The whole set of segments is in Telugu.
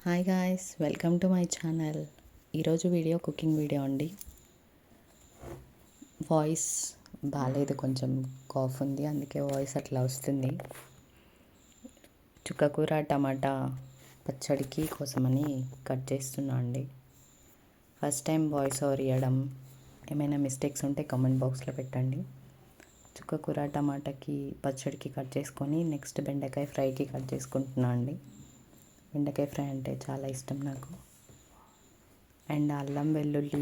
Hi guys, welcome to my channel. ఈరోజు వీడియో కుకింగ్ వీడియో అండి. వాయిస్ బాగాలేదు, కొంచెం కాఫ్ ఉంది, అందుకే వాయిస్ అట్లా వస్తుంది. చుక్కకూర టమాటా పచ్చడికి కోసమని కట్ చేస్తున్నా అండి. ఫస్ట్ టైం వాయిస్ ఓవర్ ఇవ్వడం, ఏమైనా మిస్టేక్స్ ఉంటే కామెంట్ బాక్స్లో పెట్టండి. చుక్కకూర టమాటాకి పచ్చడికి కట్ చేసుకొని నెక్స్ట్ బెండకాయ ఫ్రైకి కట్ చేసుకుంటున్నా అండి. బెండకాయ ఫ్రై అంటే చాలా ఇష్టం నాకు. అండ్ అల్లం వెల్లుల్లి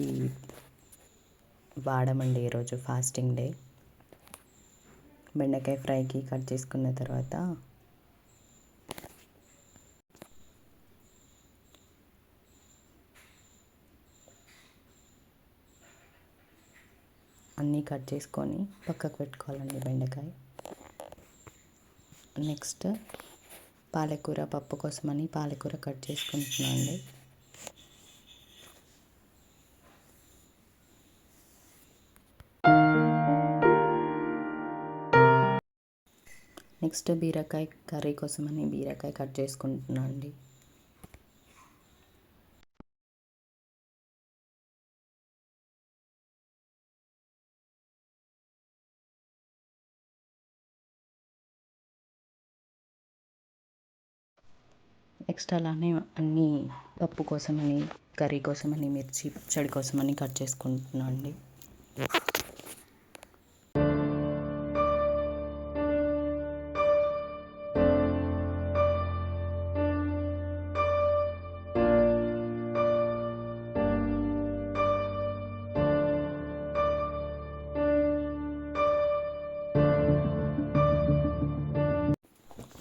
వాడమండి, ఈరోజు ఫాస్టింగ్ డే. బెండకాయ ఫ్రైకి కట్ చేసుకున్న తర్వాత అన్నీ కట్ చేసుకొని పక్కకు పెట్టుకోవాలండి బెండకాయ. నెక్స్ట్ పాలకూర పప్పు కోసమని పాలకూర కట్ చేసుకుంటున్నాను అండి. నెక్స్ట్ బీరకాయ కర్రీ కోసమని బీరకాయ కట్ చేసుకుంటున్నాను అండి. నెక్స్ట్ అలానే అన్నీ పప్పు కోసమని కర్రీ కోసమని మిర్చి పచ్చడి కోసమని కట్ చేసుకుంటున్నాను అండి.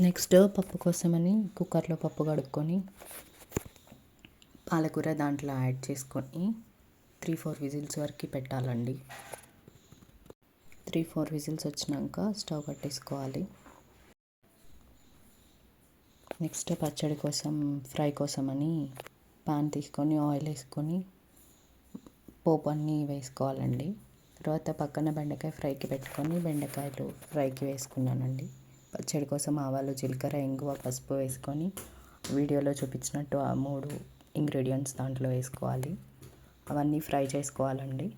నెక్స్ట్ పప్పు కోసమని కుక్కర్లో పప్పు కడుక్కొని పాలకూర దాంట్లో యాడ్ చేసుకొని 3-4 విజిల్స్ వరకు పెట్టాలండి. 3-4 విజిల్స్ వచ్చినాక స్టవ్ కట్టేసుకోవాలి. నెక్స్ట్ పచ్చడి కోసం ఫ్రై కోసమని పాన్ తీసుకొని ఆయిల్ వేసుకొని పోపు అన్నీ వేసుకోవాలండి. తర్వాత పక్కన బెండకాయ ఫ్రైకి పెట్టుకొని బెండకాయలు ఫ్రైకి వేసుకున్నానండి. పచ్చడి కోసం ఆవాలు, జీలకర్ర, ఇంగువ, పసుపు వేసుకొని వీడియోలో చూపించినట్టు ఆ 3 ఇంగ్రీడియంట్స్ దాంట్లో వేసుకోవాలి. అవన్నీ ఫ్రై చేసుకోవాలండి.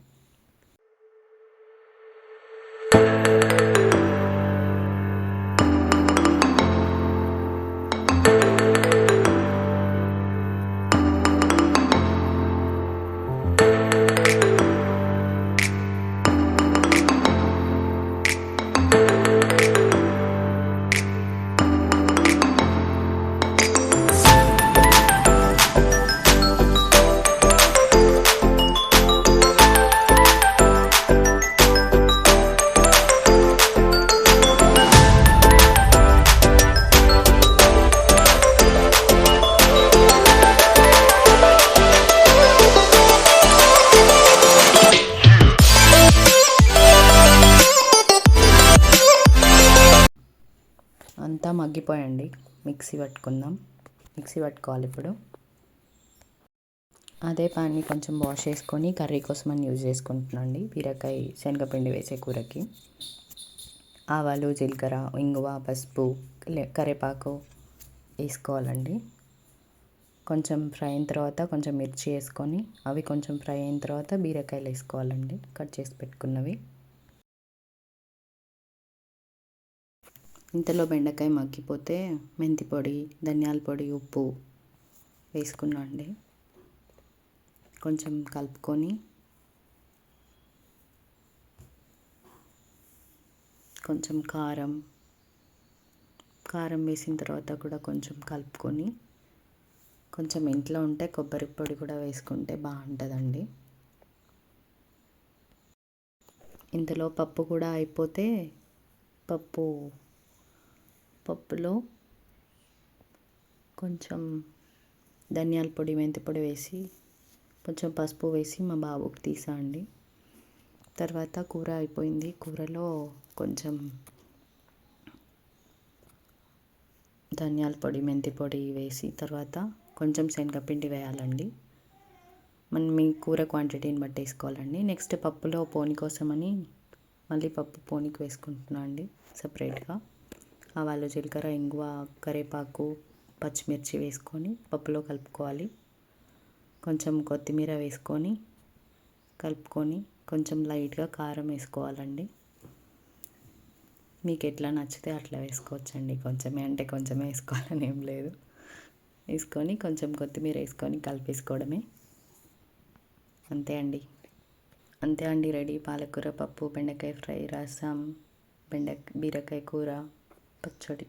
అంతా మగ్గిపోయండి. మిక్సీ పట్టుకోవాలి. ఇప్పుడు అదే పాన్ని కొంచెం వాష్ చేసుకొని కర్రీ కోసమని యూజ్ చేసుకుంటున్నాను అండి. బీరకాయ శనగపిండి వేసే కూరకి ఆవాలు, జీలకర్ర, ఇంగువ, పసుపు, కరివేపాకు వేసుకోవాలండి. కొంచెం ఫ్రై అయిన తర్వాత కొంచెం మిర్చి వేసుకొని అవి కొంచెం ఫ్రై అయిన తర్వాత బీరకాయలు వేసుకోవాలండి, కట్ చేసి పెట్టుకున్నవి. ఇంతలో బెండకాయ మగ్గిపోతే మెంతి పొడి, ధనియాల పొడి, ఉప్పు వేసుకున్నా అండి. కొంచెం కలుపుకొని కొంచెం కారం వేసిన తర్వాత కూడా కొంచెం కలుపుకొని కొంచెం ఇంట్లో ఉంటే కొబ్బరి పొడి కూడా వేసుకుంటే బాగుంటుందండి. ఇంతలో పప్పు కూడా అయిపోతే పప్పులో కొంచెం ధనియాల పొడి, మెంతి పొడి వేసి కొంచెం పసుపు వేసి మా బాబుకి తీసా అండి. తర్వాత కూర అయిపోయింది. కూరలో కొంచెం ధనియాల పొడి, మెంతి పొడి వేసి తర్వాత కొంచెం శనగపిండి వేయాలండి. మనం మీ కూర క్వాంటిటీని బట్టి వేసుకోవాలండి. నెక్స్ట్ పప్పులో పోని కోసమని మళ్ళీ పప్పు పోనికి వేసుకుంటున్నాను అండి సపరేట్గా. ఆవాలు, జీలకర్ర, ఇంగువ, కరివేపాకు, పచ్చిమిర్చి వేసుకొని పప్పులో కలుపుకోవాలి. కొంచెం కొత్తిమీర వేసుకొని కలుపుకొని కొంచెం లైట్గా కారం వేసుకోవాలండి. మీకు ఎట్లా నచ్చితే అట్లా వేసుకోవచ్చండి. కొంచెమే వేసుకోవాలని ఏం లేదు. వేసుకొని కొంచెం కొత్తిమీర వేసుకొని కలిపేసుకోవడమే. అంతే అండి రెడీ. పాలకూర పప్పు, బెండకాయ ఫ్రై, రసం, బీరకాయ కూర, పచ్చడి.